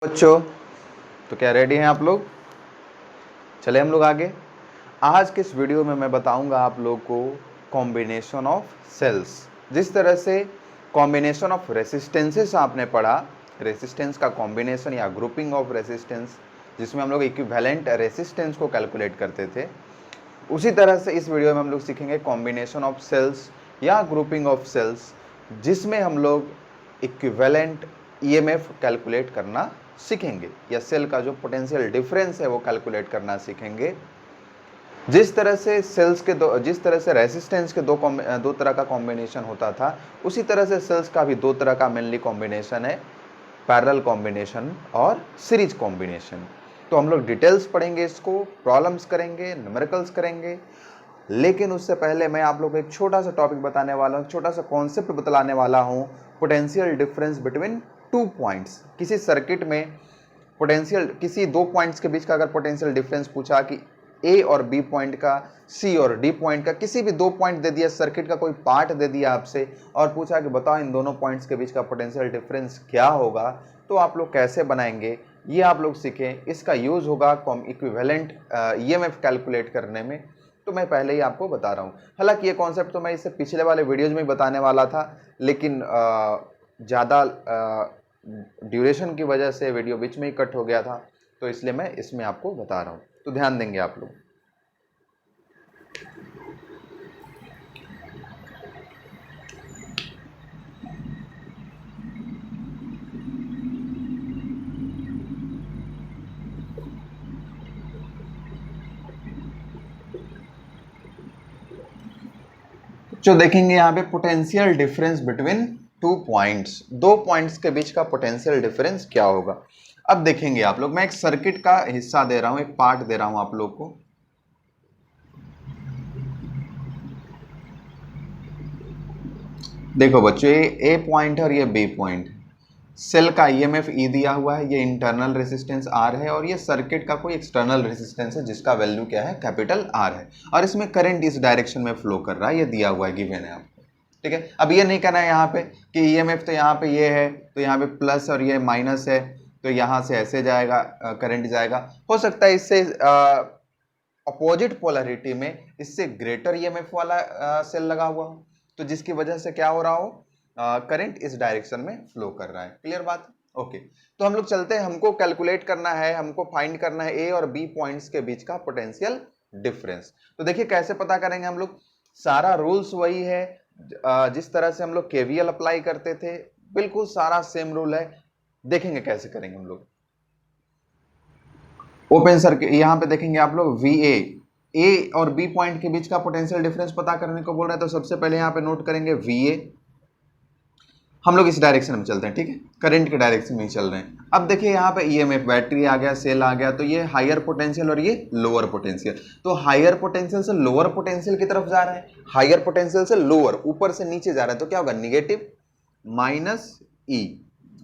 बच्चों, तो क्या रेडी हैं आप लोग? चले हम लोग आगे। आज के इस वीडियो में मैं बताऊंगा आप लोग को कॉम्बिनेशन ऑफ सेल्स। जिस तरह से कॉम्बिनेशन ऑफ रेसिस्टेंसेस आपने पढ़ा, रेसिस्टेंस का कॉम्बिनेशन या ग्रुपिंग ऑफ रेसिस्टेंस, जिसमें हम लोग इक्विवेलेंट रेसिस्टेंस को कैलकुलेट करते थे, उसी तरह से इस वीडियो में हम लोग सीखेंगे कॉम्बिनेशन ऑफ सेल्स या ग्रुपिंग ऑफ सेल्स, जिसमें हम लोग इक्विवेलेंट ईएमएफ कैलकुलेट करना सीखेंगे या सेल का जो पोटेंशियल डिफरेंस है वो कैलकुलेट करना सीखेंगे। जिस तरह से सेल्स के जिस तरह से रेसिस्टेंस के दो तरह का कॉम्बिनेशन होता था, उसी तरह से सेल्स का भी दो तरह का मेनली कॉम्बिनेशन है, पैरेलल कॉम्बिनेशन और सीरीज कॉम्बिनेशन। तो हम लोग डिटेल्स पढ़ेंगे, इसको प्रॉब्लम्स करेंगे, न्यूमेरिकल्स करेंगे। लेकिन उससे पहले मैं आप लोग को एक छोटा सा टॉपिक बताने वाला हूँ, छोटा सा कॉन्सेप्ट बतलाने वाला हूँ, potential difference between two points. किसी सर्किट में पोटेंशियल, किसी दो पॉइंट्स के बीच का अगर पोटेंशियल डिफरेंस पूछा कि ए और बी पॉइंट का, सी और डी पॉइंट का, किसी भी दो पॉइंट दे दिया, सर्किट का कोई पार्ट दे दिया आपसे और पूछा कि बताओ इन दोनों पॉइंट्स के बीच का पोटेंशियल डिफरेंस क्या होगा, तो आप लोग कैसे बनाएंगे ये आप लोग सीखें। इसका यूज होगा इक्विवेलेंट ईएमएफ कैलकुलेट करने में। तो मैं पहले ही आपको बता रहा हूँ, हालांकि ये कॉन्सेप्ट तो मैं इससे पिछले वाले वीडियोज में बताने वाला था, लेकिन ज़्यादा ड्यूरेशन की वजह से वीडियो बीच में ही कट हो गया था, तो इसलिए मैं इसमें आपको बता रहा हूँ। तो ध्यान देंगे आप लोग। जो देखेंगे यहाँ पे potential difference between two points, दो पॉइंट्स के बीच का पोटेंशियल डिफरेंस क्या होगा। अब देखेंगे आप लोग, मैं एक सर्किट का हिस्सा दे रहा हूं, एक पार्ट दे रहा हूं आप लोग को। देखो बच्चों, ये ए पॉइंट है और ये बी पॉइंट है। सेल का ईएमएफ ई दिया हुआ है, ये इंटरनल रेजिस्टेंस आर है, और ये सर्किट का कोई एक्सटर्नल रेजिस्टेंस है जिसका वैल्यू क्या है, कैपिटल आर है, और इसमें करंट इस डायरेक्शन में फ्लो कर रहा है, ये दिया हुआ है, गिवन है आपको। ठीक है, अब ये नहीं करना है यहाँ पे कि ईएमएफ तो यहाँ पे ये है, तो यहाँ पे प्लस और ये माइनस है, तो यहाँ से ऐसे जाएगा, करंट जाएगा। हो सकता है इससे अपोजिट पोलैरिटी में इससे ग्रेटर ईएमएफ वाला सेल लगा हुआ हो, तो जिसकी वजह से क्या हो रहा हो, करंट इस डायरेक्शन में फ्लो कर रहा है। क्लियर बात? ओके, तो हम लोग चलते हैं, हमको कैलकुलेट करना है, हमको फाइंड करना है ए और बी पॉइंट्स के बीच का पोटेंशियल डिफरेंस। तो देखिए कैसे पता करेंगे हम लोग, सारा रूल्स वही है जिस तरह से हम लोग केवीएल अप्लाई करते थे, बिल्कुल सारा सेम रूल है। देखेंगे कैसे करेंगे हम लोग। ओपन सर्किट, यहां पे देखेंगे आप लोग वी ए और बी पॉइंट के बीच का पोटेंशियल डिफरेंस पता करने को बोल रहा है, तो सबसे पहले यहां पे नोट करेंगे वी ए। हम लोग इस डायरेक्शन में चलते हैं, ठीक है, करंट के डायरेक्शन में ही चल रहे हैं। अब देखिए यहाँ पे ईएमएफ, बैटरी आ गया, सेल आ गया, तो ये हायर पोटेंशियल और ये लोअर पोटेंशियल। तो हायर पोटेंशियल से लोअर पोटेंशियल की तरफ जा रहे हैं, हायर पोटेंशियल से लोअर, ऊपर से नीचे जा रहा है, तो क्या होगा, निगेटिव माइनस ई।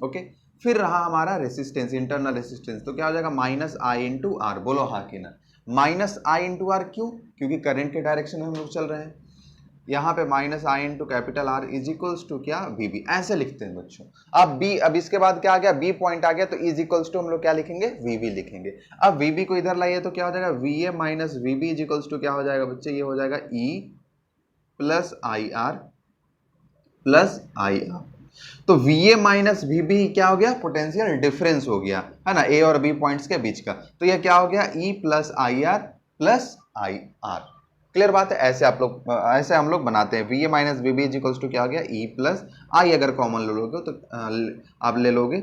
ओके, फिर रहा हमारा रेसिस्टेंस, इंटरनल रेसिस्टेंस, तो क्या हो जाएगा, माइनस आई इंटू आर। बोलो हाँ कि ना, माइनस आई इंटू आर, क्यों? क्योंकि करंट के डायरेक्शन में हम लोग चल रहे हैं। यहाँ पे minus I into capital R is equals to क्या, वी बी, ऐसे लिखते हैं बच्चों। अब इसके बाद क्या आ गया, बी पॉइंट आ गया, तो इज इक्वल्स टू हम लोग क्या लिखेंगे, वी बी लिखेंगे। अब वी बी को इधर लाइए तो क्या हो जाएगा, V A minus V B is equals to क्या हो जाएगा बच्चे, ये हो जाएगा E plus I R plus I R. तो V A minus V B क्या हो गया, पोटेंशियल डिफरेंस हो गया, है ना, ए और बी पॉइंट्स के बीच का। तो ये क्या हो गया, E plus I R plus I R. Clear बात है? ऐसे हम लोग बनाते हैं, V A minus V B is equals to क्या हो गया, ई प्लस आई, अगर कॉमन ले लोगे तो आप ले लोगे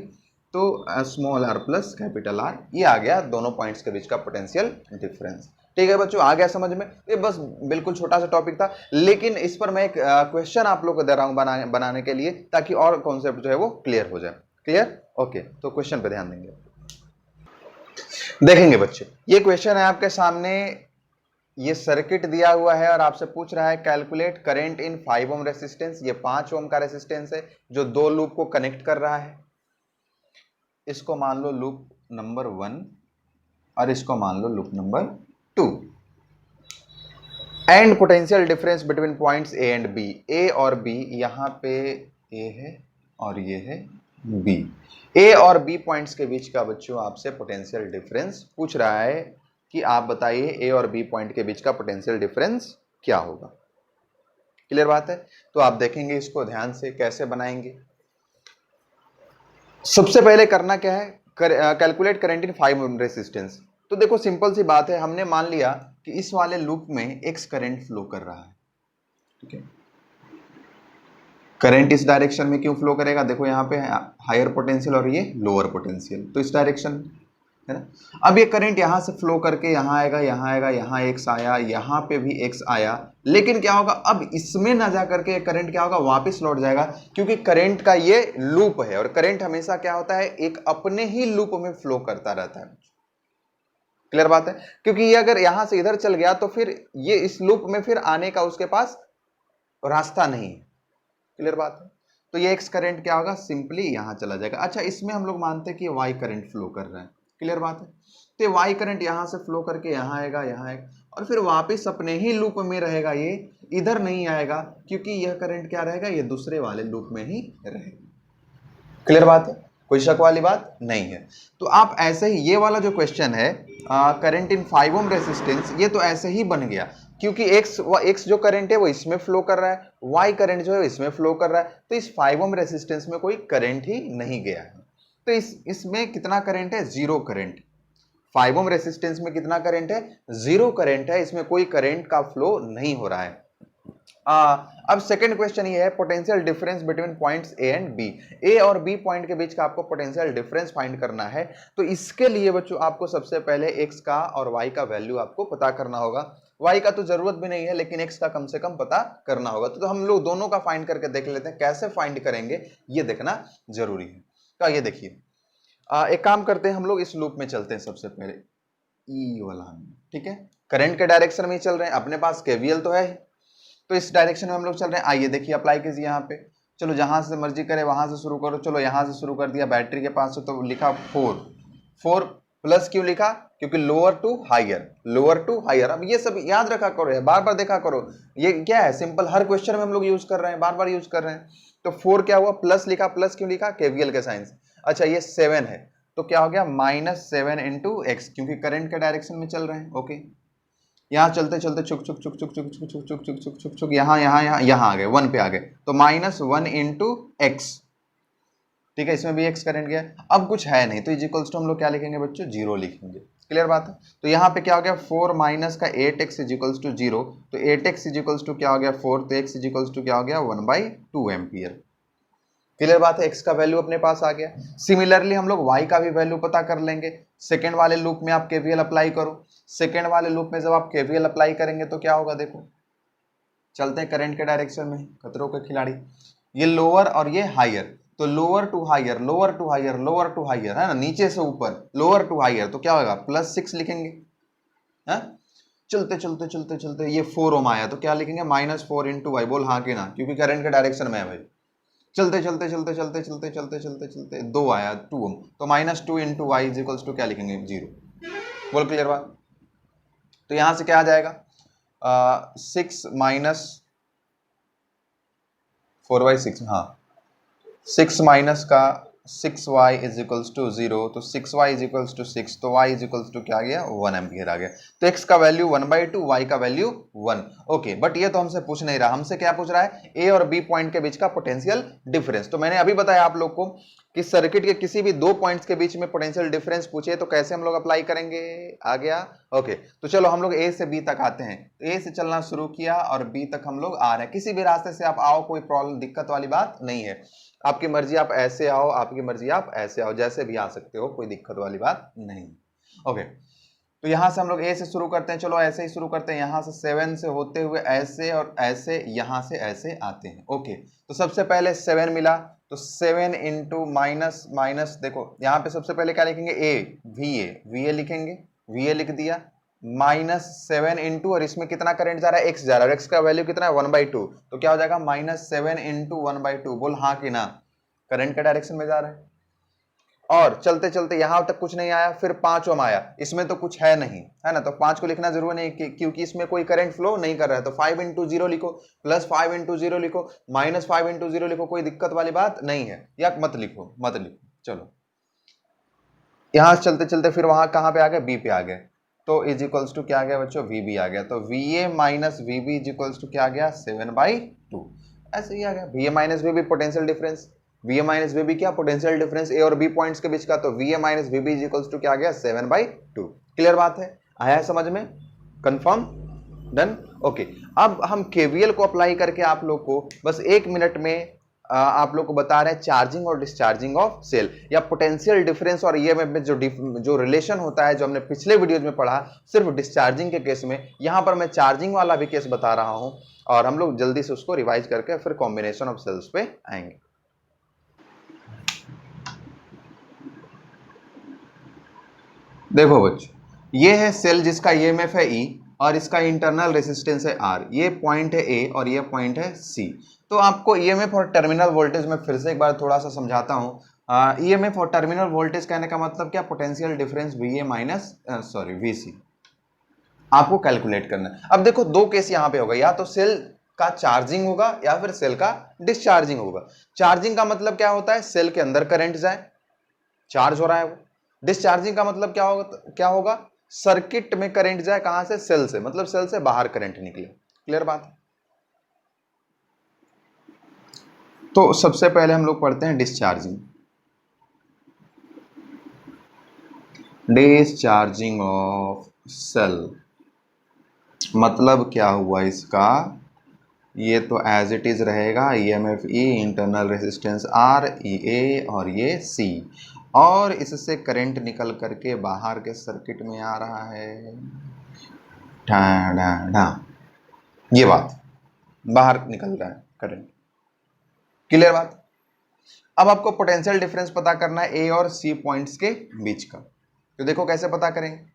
तो small R plus capital R, ये आ गया दोनों पॉइंट्स के बीच का पोटेंशियल डिफरेंस। ठीक है बच्चों, आ गया समझ में? ये बस बिल्कुल छोटा सा टॉपिक था, लेकिन इस पर मैं एक क्वेश्चन आप लोग को दे रहा हूं बनाने के लिए, ताकि और कॉन्सेप्ट जो है वो क्लियर हो जाए। क्लियर? ओके, तो क्वेश्चन पे ध्यान देंगे। देखेंगे बच्चे, ये क्वेश्चन है आपके सामने, ये सर्किट दिया हुआ है और आपसे पूछ रहा है calculate current in 5 ohm resistance. ये 5 ओम का रेसिस्टेंस है जो दो लूप को कनेक्ट कर रहा है। इसको मान लो लूप नंबर 1 और इसको मान लो loop number 2। And potential difference between points A and B. A और बी, यहाँ पे ए है और ये है बी। ए और बी पॉइंट्स के बीच का बच्चों आपसे पोटेंशियल डिफरेंस पूछ रहा है कि आप बताइए ए और बी पॉइंट के बीच का पोटेंशियल डिफरेंस क्या होगा। क्लियर बात है। तो आप देखेंगे इसको ध्यान से कैसे बनाएंगे। सबसे पहले करना क्या है, calculate current in 5 ohm resistance. तो देखो सिंपल सी बात है, हमने मान लिया कि इस वाले लूप में एक्स करंट फ्लो कर रहा है, ठीक है। करंट इस डायरेक्शन में क्यों फ्लो करेगा, देखो यहाँ पे हायर पोटेंशियल और ये लोअर पोटेंशियल, तो इस डायरेक्शन है ना। अब ये करंट यहां से फ्लो करके यहां आएगा, यहां आएगा, यहां एक्स आया, यहां पे भी एक्स आया, लेकिन क्या होगा, अब इसमें ना जा करके करंट क्या होगा, वापस लौट जाएगा, क्योंकि करंट का ये लूप है और करंट हमेशा क्या होता है, एक अपने ही लूप में फ्लो करता रहता है। क्लियर बात है। क्योंकि ये अगर यहां से इधर चल गया तो फिर ये इस लूप में फिर आने का उसके पास रास्ता नहीं है। क्लियर बात है। तो ये एक्स करंट क्या होगा, सिंपली यहां चला जाएगा। अच्छा, इसमें हम लोग मानते हैं कि वाई करंट फ्लो कर रहा है। क्लियर बात है। तो वाई करंट यहां से फ्लो करके यहां आएगा, यहां आएगा और फिर वापस अपने ही लूप में रहेगा, ये इधर नहीं आएगा, क्योंकि यह करंट क्या रहेगा, ये दूसरे वाले लूप में ही रहेगा। क्लियर बात है, कोई शक वाली बात नहीं है। तो आप ऐसे ही ये वाला जो क्वेश्चन है, करंट इन 5 ओम रेजिस्टेंस, ये तो ऐसे ही बन गया, क्योंकि एक्स जो करंट है वो इसमें फ्लो कर रहा है, वाई करंट जो है इसमें फ्लो कर रहा है, तो इस 5 ओम रेजिस्टेंस में कोई करंट ही नहीं गया है। तो इसमें कितना करंट है, जीरो करंट। 5 ओम रेजिस्टेंस में कितना करंट है, जीरो करंट है, इसमें कोई करंट का फ्लो नहीं हो रहा है। अब सेकंड क्वेश्चन ये है, potential difference between points A and B. A और बी पॉइंट के बीच का आपको पोटेंशियल डिफरेंस फाइंड करना है। तो इसके लिए बच्चों आपको सबसे पहले एक्स का और वाई का वैल्यू आपको पता करना होगा। वाई का तो जरूरत भी नहीं है, लेकिन एक्स का कम से कम पता करना होगा। तो हम लोग दोनों का फाइंड करके देख लेते हैं, कैसे फाइंड करेंगे ये देखना जरूरी है। तो ये देखिए, एक काम करते हैं, हम लोग इस लूप में चलते हैं सबसे पहले, ई वाला, ठीक है। करंट के डायरेक्शन में ही चल रहे हैं, अपने पास केवीएल तो है, तो इस डायरेक्शन में हम लोग चल रहे हैं। आइए देखिए, अप्लाई कीजिए यहाँ पे। चलो जहां से मर्जी करे वहां से शुरू करो। चलो यहां से शुरू कर दिया, बैटरी के पास से तो लिखा 4 4 प्लस क्यों लिखा, क्योंकि lower to higher, lower to higher. अब ये सब याद रखा करो, बार बार देखा करो, ये क्या है, सिंपल हर क्वेश्चन में हम लोग यूज कर रहे हैं, बार बार यूज कर रहे हैं। तो 4 क्या हुआ, प्लस लिखा, प्लस क्यों लिखा, केवीएल के साइंस। अच्छा, ये 7 है तो क्या हो गया, -7 इंटू एक्स, क्योंकि करंट के डायरेक्शन में चल रहे हैं। ओके, यहाँ चलते चलते चुक चुक चुक चुक चुक चुक चुक चुक चुक चुक चुक चुक यहाँ यहाँ यहाँ यहाँ आ गए, 1 पे आ गए, तो -1 इंटू एक्स, ठीक है। इसमें भी एक्स करंट गया, अब कुछ है नहीं, तो इजिकल्स टू हम लोग क्या लिखेंगे बच्चों, 0 लिखेंगे। क्लियर बात है। तो यहाँ पे क्या हो गया, 4 माइनस का 8x इजिकल्स टू 0, तो 8x इजिकल्स टू क्या हो गया 4, तो x इजिकल्स टू क्या हो गया 1/2 एम्पियर। क्लियर बात है, x का वैल्यू अपने पास आ गया। सिमिलरली हम लोग y का भी वैल्यू पता कर लेंगे। सेकंड वाले लूप में आप केवीएल अप्लाई करो। सेकंड वाले लूप में जब आप केवीएल अप्लाई करेंगे तो क्या होगा, देखो चलते हैं करंट के डायरेक्शन में, खतरों के खिलाड़ी, ये लोअर और ये हायर, तो lower to higher, lower to higher, lower to higher, है ना, नीचे से ऊपर, लोअर टू हायर, तो क्या होगा +6 लिखेंगे। है, चलते चलते चलते चलते ये 4 ओम आया, तो क्या लिखेंगे -4 इंटू वाई, बोल हाँ कि ना, क्योंकि करंट के डायरेक्शन में है भाई। चलते चलते चलते चलते चलते चलते चलते चलते 2 आया, 2 ओम, तो -2 इंटू वाई इजिकल्स टू क्या लिखेंगे 0। बोल क्लियर बात। तो यहां से क्या आ जाएगा, 6 माइनस 4/6, हाँ 6 माइनस का 6y इज इक्वल्स टू 0, तो 6y इज इक्वल्स टू 6, तो y इज इक्वल्स टू क्या आ गया 1 एम्पियर आ गया। तो x का वैल्यू 1/2, y का वैल्यू 1। ओके, बट ये तो हमसे पूछ नहीं रहा, हमसे क्या पूछ रहा है, a और b पॉइंट के बीच का पोटेंशियल डिफरेंस। तो मैंने अभी बताया आप लोग को कि सर्किट के किसी भी दो पॉइंट्स के बीच में पोटेंशियल डिफरेंस पूछे तो कैसे हम लोग अप्लाई करेंगे, आ गया। ओके, तो चलो हम लोग a से b तक आते हैं। a से चलना शुरू किया और b तक हम लोग आ रहे हैं। किसी भी रास्ते से आप आओ, कोई प्रॉब्लम दिक्कत वाली बात नहीं है, आपकी मर्जी, आप ऐसे आओ, आपकी मर्जी आप ऐसे आओ, जैसे भी आ सकते हो, कोई दिक्कत वाली बात नहीं। ओके, तो यहां से हम लोग ए से शुरू करते हैं। चलो ऐसे ही शुरू करते हैं, यहां से 7 से होते हुए ऐसे और ऐसे, यहां से ऐसे आते हैं। ओके, तो सबसे पहले 7 मिला, तो 7 इंटू माइनस माइनस, देखो यहां पे सबसे पहले क्या लिखेंगे, ए वी ए लिखेंगे, वी ए लिख दिया, -7 इंटू, और इसमें कितना करंट जा रहा है, एक्स जा रहा है, एक्स का वैल्यू कितना है 1/2, तो क्या हो जाएगा -7 इंटू 1/2, बोल हाँ कि ना, करंट का डायरेक्शन में जा रहा है। और चलते चलते यहां तक कुछ नहीं आया, फिर 5 ओम आया, इसमें तो कुछ है नहीं, है ना, तो 5 को लिखना जरूरी नहीं क्योंकि इसमें कोई करंट फ्लो नहीं कर रहा है। तो 5 इंटू 0 लिखो, प्लस 5 इंटू 0 लिखो, माइनस 5 इंटू 0 लिखो, कोई दिक्कत वाली बात नहीं है, या मत लिखो मत लिखो। चलो यहां चलते चलते फिर वहां कहां पे आ गए, बी पे आ गए, तो इज इक्वल्स टू क्या आ गया बच्चों, वी बी आ गया। तो V A minus V B is equals to क्या आ गया, 7/2। ऐसे ही आ गया, V A minus V B potential difference, V A minus V B क्या, पोटेंशियल डिफरेंस ए और बी पॉइंट्स के बीच का, तो V A minus V B is equals to क्या आ गया, 7/2। क्लियर बात है, आया है समझ में, कंफर्म, डन, ओके। अब हम केवीएल को अप्लाई करके आप लोग को बस 1 मिनट में आप लोग को बता रहे हैं चार्जिंग और डिस्चार्जिंग ऑफ सेल, या पोटेंशियल डिफरेंस और ईएमएफ में जो रिलेशन होता है, जो हमने पिछले वीडियोज में पढ़ा सिर्फ डिस्चार्जिंग के केस में, यहां पर मैं चार्जिंग वाला भी केस बता रहा हूं, और हम लोग जल्दी से उसको रिवाइज करके फिर कॉम्बिनेशन ऑफ सेल्स पे आएंगे। देखो बच्चों, ये है सेल जिसका ईएमएफ है ई और इसका इंटरनल रेजिस्टेंस है आर, ये पॉइंट है ए और ये पॉइंट है सी। तो आपको ईएमएफ और टर्मिनल वोल्टेज में फिर से एक बार थोड़ा सा समझाता हूं। ईएमएफ और टर्मिनल वोल्टेज कहने का मतलब क्या, potential difference V A minus sorry V C, आपको कैलकुलेट करना है। अब देखो दो केस यहां पे होगा, या तो सेल का चार्जिंग होगा या फिर सेल का डिस्चार्जिंग होगा। चार्जिंग का मतलब क्या होता है, सेल के अंदर करंट जाए, चार्ज हो रहा है वो। डिस्चार्जिंग का मतलब क्या होगा, सर्किट में करंट जाए, कहां से, सेल से, मतलब सेल से बाहर करंट निकले। क्लियर बात है। तो सबसे पहले हम लोग पढ़ते हैं डिस्चार्जिंग। डिस्चार्जिंग ऑफ सेल मतलब क्या हुआ इसका, ये तो एज इट इज रहेगा, EMF E, internal resistance R, E A और ये सी, और इससे करंट निकल करके बाहर के सर्किट में आ रहा है, ढा ढा ढा, ये बात बाहर निकल रहा है करंट। क्लियर बात। अब आपको पोटेंशियल डिफरेंस पता करना है ए और सी पॉइंट्स के बीच का, तो देखो कैसे पता करेंगे।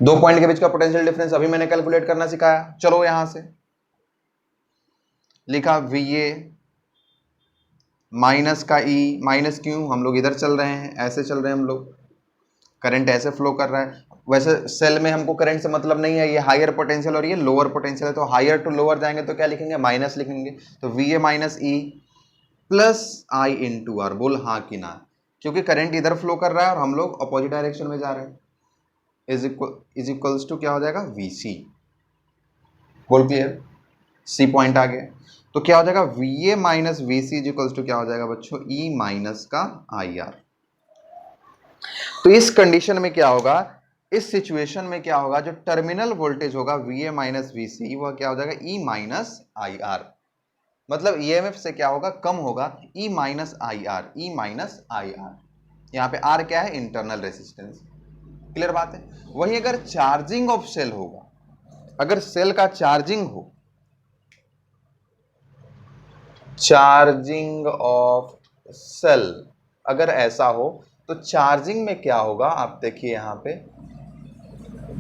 दो पॉइंट के बीच का पोटेंशियल डिफरेंस अभी मैंने कैलकुलेट करना सिखाया। चलो यहां से लिखा वी ए माइनस का ई, माइनस क्यों, हम लोग इधर चल रहे हैं, ऐसे चल रहे हैं हम लोग, करंट ऐसे फ्लो कर रहा है। वैसे सेल में हमको करंट से मतलब नहीं है, ये हायर पोटेंशियल और ये लोअर पोटेंशियल है, तो हायर टू लोअर जाएंगे तो क्या लिखेंगे, माइनस लिखेंगे। तो V A minus E plus I into R, बोल हाँ कि ना, क्योंकि करंट इधर फ्लो कर रहा है और हम लोग अपोजिट डायरेक्शन में जा रहे हैं, इज इक्वल्स टू क्या हो जाएगा, वी सी। बोल क्लियर, सी पॉइंट आ गया, तो क्या हो जाएगा, V A minus V C is equals to क्या हो जाएगा बच्चों, ई माइनस का आई आर। तो इस कंडीशन में क्या होगा, इस सिचुएशन में क्या होगा, जो टर्मिनल वोल्टेज होगा V A minus V C, वह क्या हो जाएगा, ई माइनस आई आर, मतलब ईएमएफ से क्या होगा, कम होगा, E minus I R, E minus I R. यहां पे आर क्या है, इंटरनल रेजिस्टेंस। क्लियर बात है। वही अगर चार्जिंग ऑफ सेल होगा, अगर सेल का चार्जिंग हो, चार्जिंग ऑफ सेल अगर ऐसा हो, तो चार्जिंग में क्या होगा, आप देखिए यहां पे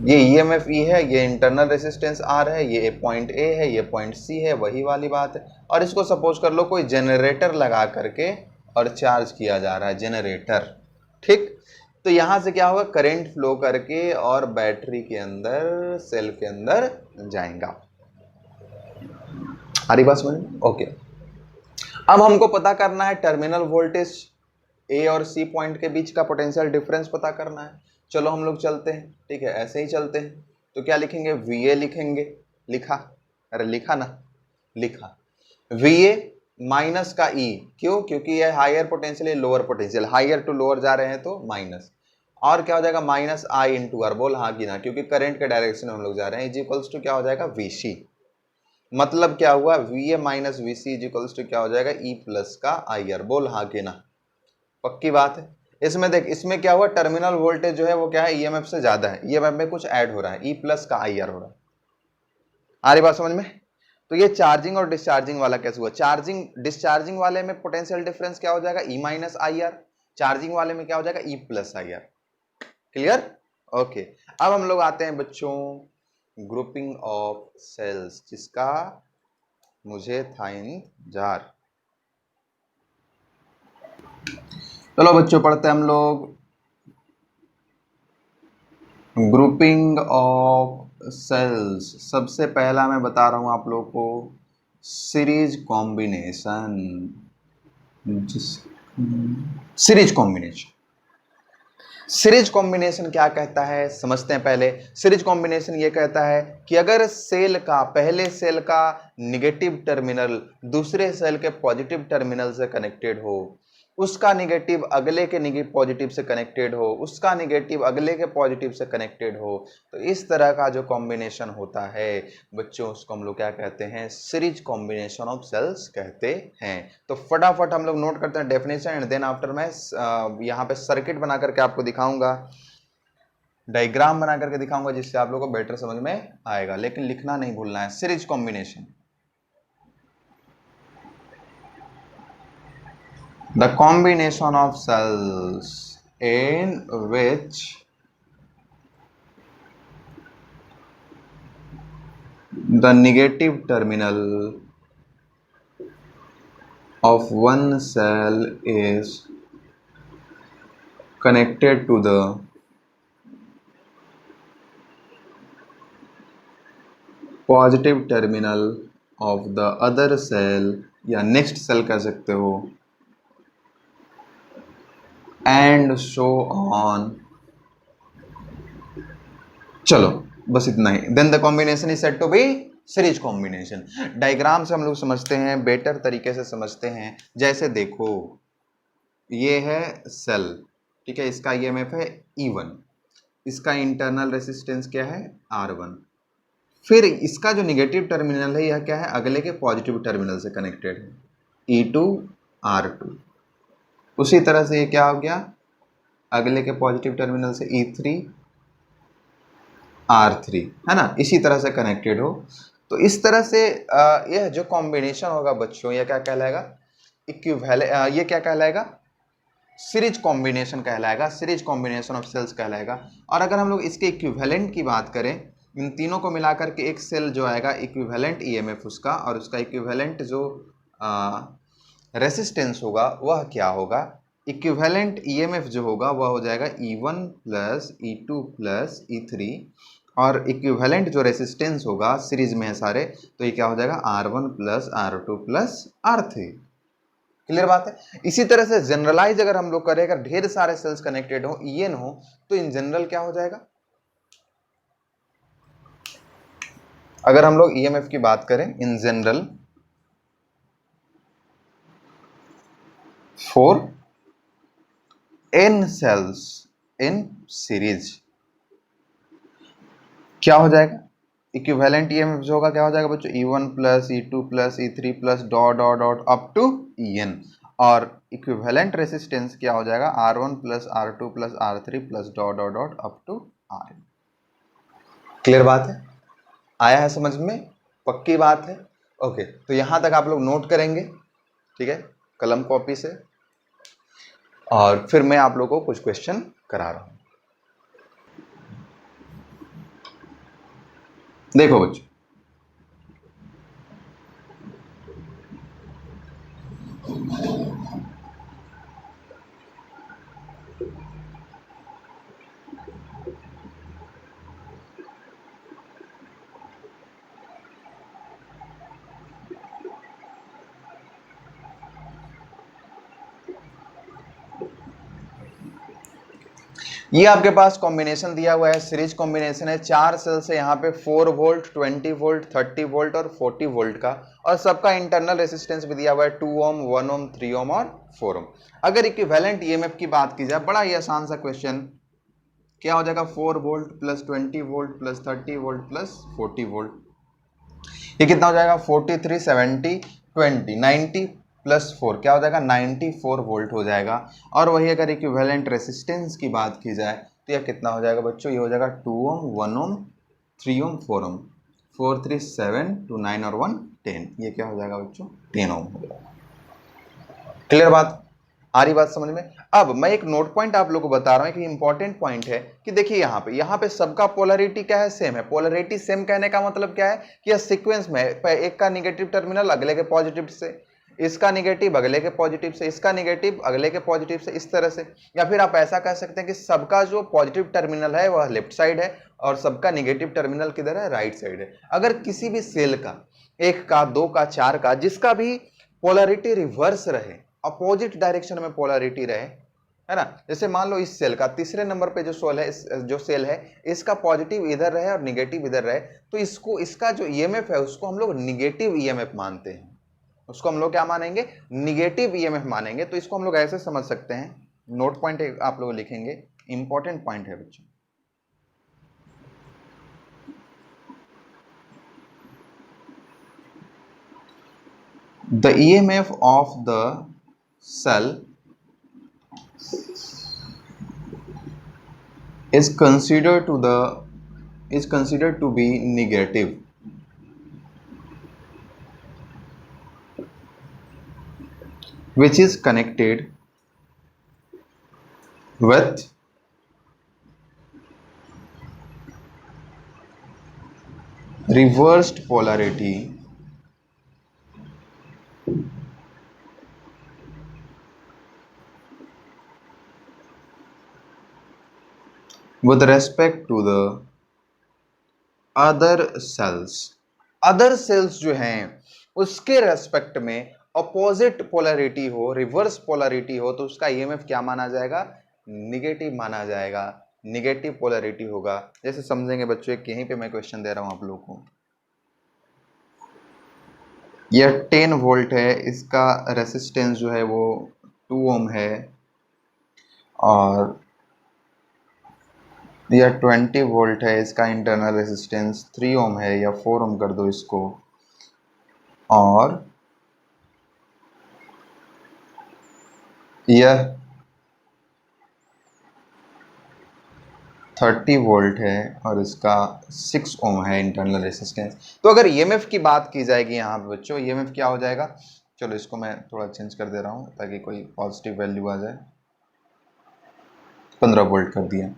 ये ईएमएफ ई है, ये इंटरनल रेजिस्टेंस आर है, ये पॉइंट ए है, ये पॉइंट सी है, वही वाली बात है। और इसको सपोज कर लो कोई जनरेटर लगा करके और चार्ज किया जा रहा है, जनरेटर, ठीक। तो यहां से क्या होगा, करंट फ्लो करके और बैटरी के अंदर, सेल के अंदर जाएगा। आ रही बात समझ में, ओके। अब हमको पता करना है टर्मिनल वोल्टेज ए और सी पॉइंट के बीच का पोटेंशियल डिफरेंस पता करना है। चलो हम लोग चलते हैं, ठीक है, ऐसे ही चलते हैं। तो क्या लिखेंगे, वी ए लिखेंगे, लिखा, अरे लिखा ना, लिखा वी ए माइनस का ई, क्यों, क्योंकि ये हायर पोटेंशियल, ये lower potential, higher to lower जा रहे हैं तो माइनस, और क्या हो जाएगा, माइनस आई इंटू आर, बोल हाँ कि ना, क्योंकि करंट के डायरेक्शन में हम लोग जा रहे हैं, इज इक्वल्स टू क्या हो जाएगा, वी सी। मतलब क्या हुआ, V A minus V C is equals to क्या हो जाएगा, ई प्लस का आई आर, बोल हाँ कि ना, पक्की बात है। इसमें देख, इसमें क्या हुआ, टर्मिनल वोल्टेज जो है वो क्या है, ईएमएफ से ज्यादा है, ईएमएफ में कुछ ऐड हो रहा है, ई प्लस का आई आर हो रहा है। आ रही बात समझ में। तो ये चार्जिंग और डिस्चार्जिंग वाला कैसे हुआ, चार्जिंग डिस्चार्जिंग वाले में पोटेंशियल डिफरेंस क्या हो जाएगा, E minus I are, charging वाले में क्या हो जाएगा, E plus I R. Clear, okay. अब हम लोग आते हैं बच्चों ग्रुपिंग ऑफ सेल्स, जिसका मुझे था इंतजार। चलो बच्चों पढ़ते हैं हम लोग ग्रुपिंग ऑफ सेल्स। सबसे पहला मैं बता रहा हूं आप लोग को series combination. Series combination, series combination क्या कहता है समझते हैं पहले। सीरीज कॉम्बिनेशन ये कहता है कि अगर सेल का पहले सेल का निगेटिव टर्मिनल दूसरे सेल के पॉजिटिव टर्मिनल से कनेक्टेड हो, उसका निगेटिव अगले के निगेटिव पॉजिटिव से कनेक्टेड हो, उसका निगेटिव अगले के पॉजिटिव से कनेक्टेड हो, तो इस तरह का जो कॉम्बिनेशन होता है बच्चों उसको हम लोग क्या कहते हैं, सीरीज कॉम्बिनेशन ऑफ सेल्स कहते हैं। तो फटाफट हम लोग नोट करते हैं डेफिनेशन एंड देन आफ्टर मैं यहाँ पे सर्किट बना करके आपको दिखाऊंगा, डायग्राम बना करके दिखाऊंगा जिससे आप लोगों को बेटर समझ में आएगा, लेकिन लिखना नहीं भूलना है। Series combination, the combination of cells in which the negative terminal of one cell is connected to the positive terminal of the other cell या next cell कह सकते हो, and so on। चलो बस इतना ही। Then the combination is said to be series combination. Diagram से हम लोग समझते हैं, बेटर तरीके से समझते हैं। जैसे देखो ये है सेल, ठीक है, इसका ईएमएफ है E1, इसका इंटरनल रेसिस्टेंस क्या है R1, फिर इसका जो निगेटिव टर्मिनल है यह क्या है, अगले के पॉजिटिव टर्मिनल से कनेक्टेड है E2 R2। उसी तरह से ये क्या हो गया, अगले के पॉजिटिव टर्मिनल से E3 R3, है ना, इसी तरह से कनेक्टेड हो। तो इस तरह से यह जो कॉम्बिनेशन होगा बच्चों यह क्या कहलाएगा, इक्विवेलेंट, ये क्या कहलाएगा, सीरीज कॉम्बिनेशन कहलाएगा, सीरीज कॉम्बिनेशन ऑफ सेल्स कहलाएगा। और अगर हम लोग इसके इक्विवेलेंट की बात करें, इन तीनों को मिलाकर के एक सेल जो आएगा इक्विवेलेंट ईएमएफ उसका, और उसका इक्विवेलेंट जो रेसिस्टेंस होगा वह क्या होगा, इक्विवेलेंट ईएमएफ जो होगा वह हो जाएगा E1 plus E2 plus E3, और इक्विवेलेंट जो रेसिस्टेंस होगा सीरीज में है सारे, तो ये क्या हो जाएगा R1 plus R2 plus R3। Clear बात है। इसी तरह से जनरलाइज अगर हम लोग करें, अगर ढेर सारे सेल्स कनेक्टेड हो, EN हो, तो इन जनरल क्या हो जाएगा, अगर हम लोग EMF की बात करें in general for N cells in series क्या हो जाएगा, इक्विवेलेंट ईएमएफ जो होगा क्या हो जाएगा बच्चों, E1 plus E2 plus E3 plus dot dot dot up to EN, और इक्विवेलेंट रेसिस्टेंस क्या हो जाएगा R1 plus R2 plus R3 plus dot dot dot up to RN। Clear बात है, आया है समझ में, पक्की बात है। ओके, तो यहां तक आप लोग नोट करेंगे, ठीक है, कलम कॉपी से, और फिर मैं आप लोगों को कुछ क्वेश्चन करा रहा हूं। देखो बच्चों, ये आपके पास कॉम्बिनेशन दिया हुआ है, सीरीज कॉम्बिनेशन है, 4 सेल से यहाँ पे 4 वोल्ट, 20 वोल्ट, 30 वोल्ट और 40 वोल्ट का, और सबका इंटरनल रेसिस्टेंस भी दिया हुआ है 2 ओम, 1 ओम, 3 ओम और 4 ओम। अगर इक्विवेलेंट ईएमएफ की बात की जाए, बड़ा ही आसान सा क्वेश्चन, क्या हो जाएगा 4 volt plus 20 volt plus 30 volt plus 40 volt, ये कितना हो जाएगा 43, 70, 20, 90 प्लस 4 क्या हो जाएगा 94 वोल्ट हो जाएगा। और वही अगर इक्विवेलेंट रेसिस्टेंस की बात की जाए तो यह कितना हो जाएगा बच्चों, ये हो जाएगा 2 ओम, 1 ओम, 3 ओम, 4 ओम, 4 3 7 2 9 और 1 10, ये क्या हो जाएगा बच्चों 10 ओम हो जाएगा। क्लियर बात, आ रही बात समझ में। अब मैं एक नोट पॉइंट आप लोगों को बता रहा हूं कि इंपॉर्टेंट पॉइंट है कि देखिए यहाँ पे सबका पोलरिटी क्या है, सेम है। पोलरिटी सेम कहने का मतलब क्या है कि यह सीक्वेंस में है, एक का निगेटिव टर्मिनल अगले के पॉजिटिव से, इसका निगेटिव अगले के पॉजिटिव से, इसका निगेटिव अगले के पॉजिटिव से, इस तरह से। या फिर आप ऐसा कह सकते हैं कि सबका जो पॉजिटिव टर्मिनल है वह लेफ्ट साइड है और सबका निगेटिव टर्मिनल किधर है, राइट साइड है। अगर किसी भी सेल का, एक का, दो का, चार का, जिसका भी पोलैरिटी रिवर्स रहे, अपोजिट डायरेक्शन में पोलैरिटी रहे, है ना, जैसे मान लो इस सेल का तीसरे नंबर पे जो सेल है इसका पॉजिटिव इधर रहे और निगेटिव इधर रहे, तो इसको, इसका जो ईएमएफ है उसको हम लोग निगेटिव ईएमएफ मानते हैं। उसको हम लोग क्या मानेंगे, निगेटिव ईएमएफ मानेंगे। तो इसको हम लोग ऐसे समझ सकते हैं, नोट पॉइंट आप लोग लिखेंगे, इंपॉर्टेंट पॉइंट है बच्चों। The EMF of the cell is considered to be negative, which is connected with reversed polarity with respect to the other cells। Other sales जो हैं उसके रेस्पेक्ट में अपोजिट पोलैरिटी हो, रिवर्स पोलैरिटी हो, तो उसका ईएमएफ क्या माना जाएगा, निगेटिव माना जाएगा, निगेटिव पोलैरिटी होगा। जैसे समझेंगे बच्चों, एक यहीं पे मैं क्वेश्चन दे रहा हूं आप लोगों को। यह 10 वोल्ट है, इसका रेसिस्टेंस जो है वो 2 ओम है, और यह 20 वोल्ट है, इसका इंटरनल रेसिस्टेंस 3 ओम है, या 4 ओम कर दो इसको, और यह 30 वोल्ट है और इसका 6 ओम है इंटरनल रेसिस्टेंस। तो अगर ईएमएफ की बात की जाएगी यहाँ पे बच्चों, ईएमएफ क्या हो जाएगा, चलो इसको मैं थोड़ा चेंज कर दे रहा हूँ ताकि कोई पॉजिटिव वैल्यू आ जाए, 15 वोल्ट कर दिया।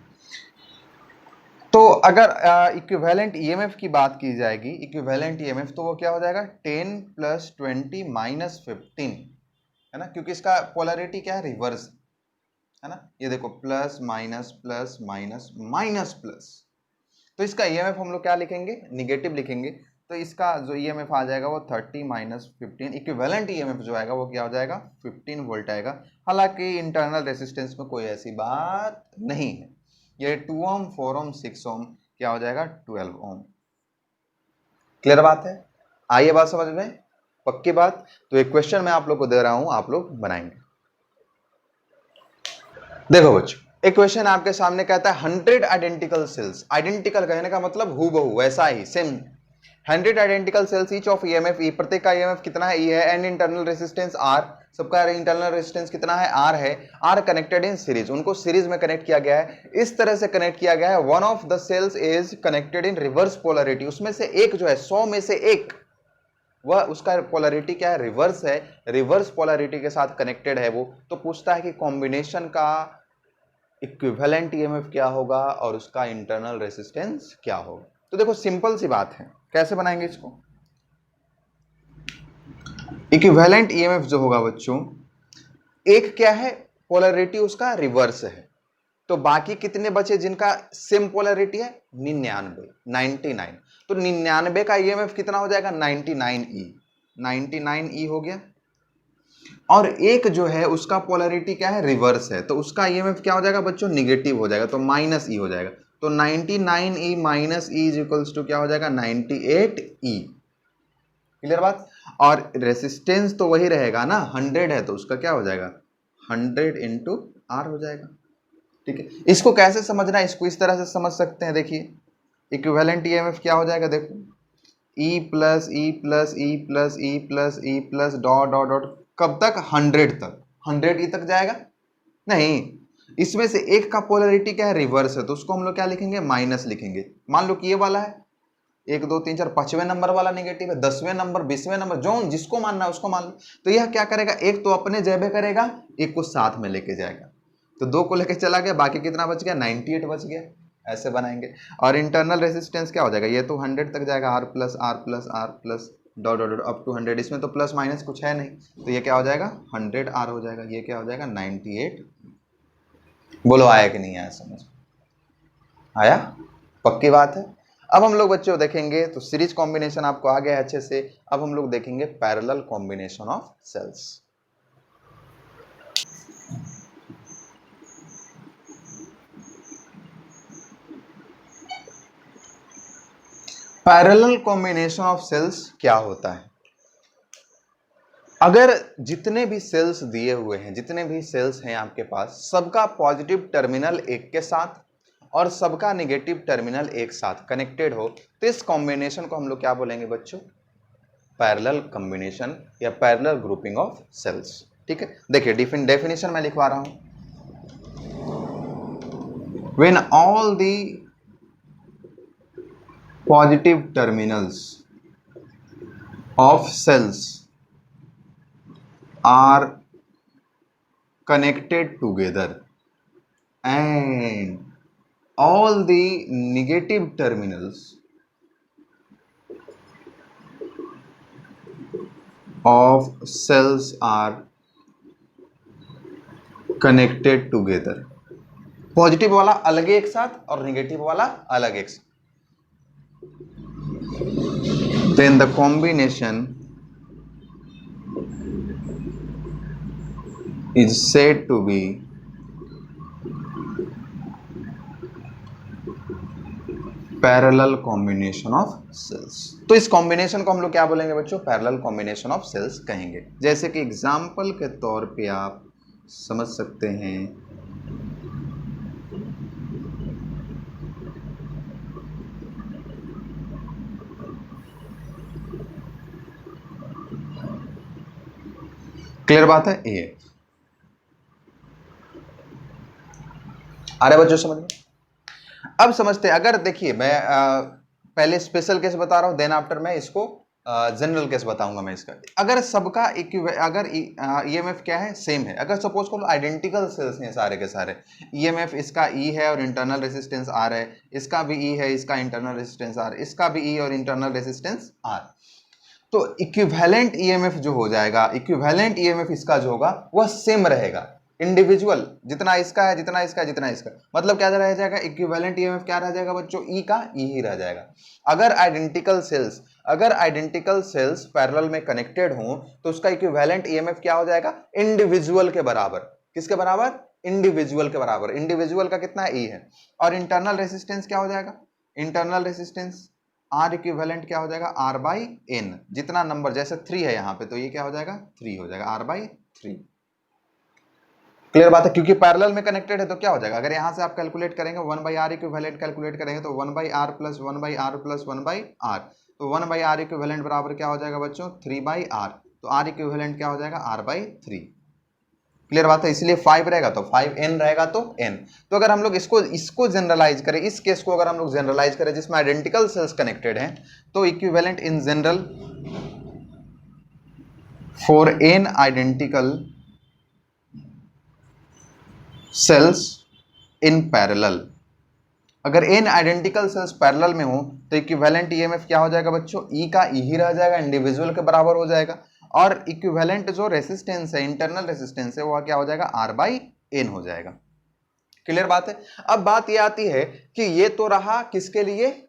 तो अगर इक्विवेलेंट ईएमएफ की बात की जाएगी, इक्विवेलेंट ईएमएफ, तो वो क्या हो जाएगा, 10 + 20 - 15, है ना, क्योंकि इसका पोलैरिटी क्या है, रिवर्स, है ना। ये देखो plus minus plus minus minus plus, तो इसका ईएमएफ हम लोग क्या लिखेंगे, निगेटिव लिखेंगे। तो इसका जो ईएमएफ आ जाएगा वो 30 - 15, इक्विवेलेंट ईएमएफ जो आएगा वो क्या हो जाएगा, 15 वोल्ट आएगा। हालांकि इंटरनल रेसिस्टेंस में कोई ऐसी बात नहीं है। ये 2 ओम, 4 ओम, 6 ओम क्या हो जाएगा, 12 ओम। क्लियर बात है, आइए बात समझ में, पक्की बात। तो एक क्वेश्चन मैं आप लोग को दे रहा हूं, आप लोग बनाएंगे। देखो बच्चों, एक क्वेश्चन आपके सामने कहता है 100 आइडेंटिकल सेल्स, आइडेंटिकल कहने का मतलब हूबहू, वैसा ही, same, 100 identical cells, each of EMF E, प्रत्येक का ईएमएफ कितना है, ई है, एंड इंटरनल रेजिस्टेंस आर, सबका इंटरनल रेजिस्टेंस कितना है, आर है, आर कनेक्टेड इन सीरीज, उनको सीरीज में कनेक्ट किया गया है, इस तरह से कनेक्ट किया गया है। One of the cells is connected in reverse polarity, उसमें से एक जो है, 100 में से एक, वह, उसका पोलैरिटी क्या है, रिवर्स है, रिवर्स पोलैरिटी के साथ कनेक्टेड है वो। तो पूछता है कि कॉम्बिनेशन का इक्विवेलेंट ईएमएफ क्या होगा और उसका इंटरनल रेजिस्टेंस क्या होगा। तो देखो सिंपल सी बात है, कैसे बनाएंगे इसको। इक्विवेलेंट ईएमएफ जो होगा बच्चों, एक क्या है, पोलैरिटी उसका रिवर्स है, तो बाकी कितने बचे जिनका सेम पोलैरिटी है, 99, तो 99 का ईएमएफ कितना हो जाएगा, 99 ई हो गया। और एक जो है उसका पोलैरिटी क्या है, रिवर्स है, तो उसका ईएमएफ क्या हो जाएगा बच्चों, निगेटिव हो जाएगा, तो -ई हो जाएगा। तो 99e - e is equals to क्या हो जाएगा, 98e। क्लियर बात। और रेसिस्टेंस तो वही रहेगा ना, 100 है, तो उसका क्या हो जाएगा, 100 × R हो जाएगा। ठीक है, इसको कैसे समझना है, इसको इस तरह से समझ सकते हैं, देखिए इक्विवेलेंट ईएमएफ क्या हो जाएगा, देखो E + E + E + E + E + dot dot dot, कब तक, 100 तक, 100 तक जाएगा नहीं। इसमें से एक का पोलैरिटी क्या है, रिवर्स है, तो उसको हम लोग क्या लिखेंगे, माइनस लिखेंगे। मान लो कि ये वाला है 1 2 3 4 5वें नंबर वाला निगेटिव है, 10वें नंबर, 20वें नंबर, जो जिसको मानना है उसको मान लो। तो यह क्या करेगा, एक तो अपने जेबे करेगा, एक को साथ में लेके जाएगा, तो 2 को लेके चला गया, बाकी कितना बच गया, 98 बच गया। ऐसे बनाएंगे। और इंटरनल रेजिस्टेंस क्या हो जाएगा, ये तो 100 तक जाएगा, R + R + R + dot dot up to 100, इसमें तो प्लस माइनस कुछ है नहीं, तो ये क्या हो जाएगा 100R हो जाएगा, ये क्या हो जाएगा 98। बोलो आया कि नहीं आया समझ? आया? पक्की बात है। अब हम लोग बच्चों देखेंगे, तो सीरीज कॉम्बिनेशन आपको आ गया है अच्छे से। अब हम लोग देखेंगे parallel combination of cells. Parallel combination of cells क्या होता है? अगर जितने भी सेल्स दिए हुए हैं, जितने भी सेल्स हैं आपके पास, सबका पॉजिटिव टर्मिनल एक के साथ और सबका नेगेटिव टर्मिनल एक साथ कनेक्टेड हो, तो इस कॉम्बिनेशन को हम लोग क्या बोलेंगे बच्चों? पैरेलल कॉम्बिनेशन या पैरेलल ग्रुपिंग ऑफ सेल्स। ठीक है, देखिए डेफिनेशन मैं लिखवा रहा हूं। When all the positive terminals of cells are connected together and all the negative terminals of cells are connected together, positive वाला अलग एक साथ और नेगेटिव वाला अलग एक साथ, then the combination is said to be parallel combination of cells. तो इस कॉम्बिनेशन को हम लोग क्या बोलेंगे बच्चों? पैरेलल कॉम्बिनेशन ऑफ सेल्स कहेंगे। जैसे कि एग्जाम्पल के तौर पे आप समझ सकते हैं, क्लियर बात है? ये आ रहा है बच्चों समझ में? अब समझते हैं, अगर देखिए मैं पहले स्पेशल केस बता रहा हूं, देन आफ्टर मैं इसको जनरल केस बताऊंगा मैं इसका। अगर सबका अगर ईएमएफ क्या है? सेम है। अगर सपोज करो आइडेंटिकल सेल्स हैं सारे के सारे, ईएमएफ इसका ई है और इंटरनल रेजिस्टेंस आर है, इसका भी ई है, इसका इंटरनल रेजिस्टेंस आर, इसका भी ई और इंटरनल रेजिस्टेंस आर, तो इक्विवेलेंट ईएमएफ जो हो जाएगा, इक्विवेलेंट ईएमएफ इसका जो होगा वह सेम रहेगा। इंडिविजुअल जितना इसका है, जितना इसका है, जितना इसका, मतलब क्या रह जाएगा? इक्विवेलेंट ईएमएफ क्या रह जाएगा बच्चों? ई का ई ही रह जाएगा। अगर आइडेंटिकल सेल्स पैरेलल में कनेक्टेड हो तो उसका इक्विवेलेंट ईएमएफ क्या हो जाएगा? इंडिविजुअल के बराबर। किसके बराबर? इंडिविजुअल के बराबर। इंडिविजुअल का कितना ई है, और इंटरनल रेजिस्टेंस क्या हो जाएगा? इंटरनल रेजिस्टेंस आर इक्विवेलेंट क्या हो जाएगा? R by N. जितना नंबर, जैसे 3 है यहाँ पे, तो ये क्या हो जाएगा? 3 हो जाएगा, आर बाई 3। क्लियर बात है? क्योंकि पैरेलल में कनेक्टेड है तो क्या हो जाएगा? अगर यहां से आप कैलकुलेट करेंगे 1 बाई आर इक्विवेलेंट कैलकुलेट करेंगे तो 1 by R plus 1 by R plus 1 by R, तो 1 बाई आर इक्विवेलेंट बराबर क्या हो जाएगा बच्चों? 3 बाई आर, तो आर इक्विवेलेंट क्या हो जाएगा? R by 3। क्लियर बात है? इसलिए 5 रहेगा तो 5n रहेगा तो n। तो अगर हम लोग इसको जनरलाइज करें, इस केस को अगर हम लोग जनरलाइज करें जिसमें आइडेंटिकल सेल्स कनेक्टेड हैं, तो equivalent in general for n identical sales in parallel, अगर n आइडेंटिकल सेल्स पैरेलल में हो तो इक्विवेलेंट ईएमएफ क्या हो जाएगा बच्चों? ई का ई ही रह जाएगा, इंडिविजुअल के बराबर हो जाएगा, और इक्विवेलेंट जो रेसिस्टेंस है, इंटरनल रेसिस्टेंस है, वो क्या हो जाएगा? आर बाई एन हो जाएगा। क्लियर बात है? अब बात ये आती है कि ये तो रहा किसके लिए?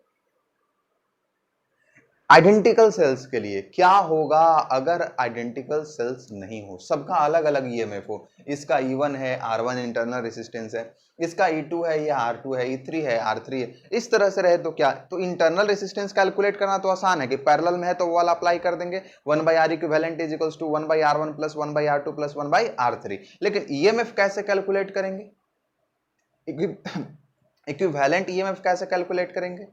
आइडेंटिकल सेल्स के लिए। क्या होगा अगर आइडेंटिकल सेल्स नहीं हो, सबका अलग अलग ईएमएफ हो? इसका E1 है, R1 इंटरनल रेसिस्टेंस है, इसका E2 है, ये R2 है, E3 है, R3 है, इस तरह से रहे तो क्या? तो इंटरनल रेसिस्टेंस कैलकुलेट करना तो आसान है कि पैरेलल में है तो वो वाला अप्लाई कर देंगे, 1 by R equivalent is equals to 1 by R1 plus 1 by R2 plus 1 by R3। लेकिन ईएमएफ कैसे कैलकुलेट करेंगे? इक्विवेलेंट ईएमएफ कैसे कैलकुलेट करेंगे?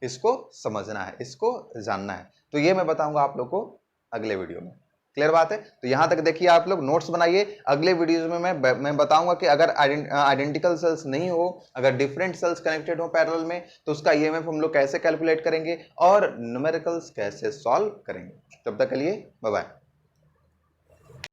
इसको समझना है, इसको जानना है, तो ये मैं बताऊंगा आप लोग को अगले वीडियो में। क्लियर बात है? तो यहां तक देखिए, आप लोग नोट्स बनाइए, अगले वीडियोज में मैं बताऊंगा कि अगर आइडेंटिकल सेल्स नहीं हो, अगर डिफरेंट सेल्स कनेक्टेड हो पैरेलल में, तो उसका ईएमएफ हम लोग कैसे कैलकुलेट करेंगे और न्यूमेरिकल्स कैसे सॉल्व करेंगे। तब तक के लिए बाय बाय।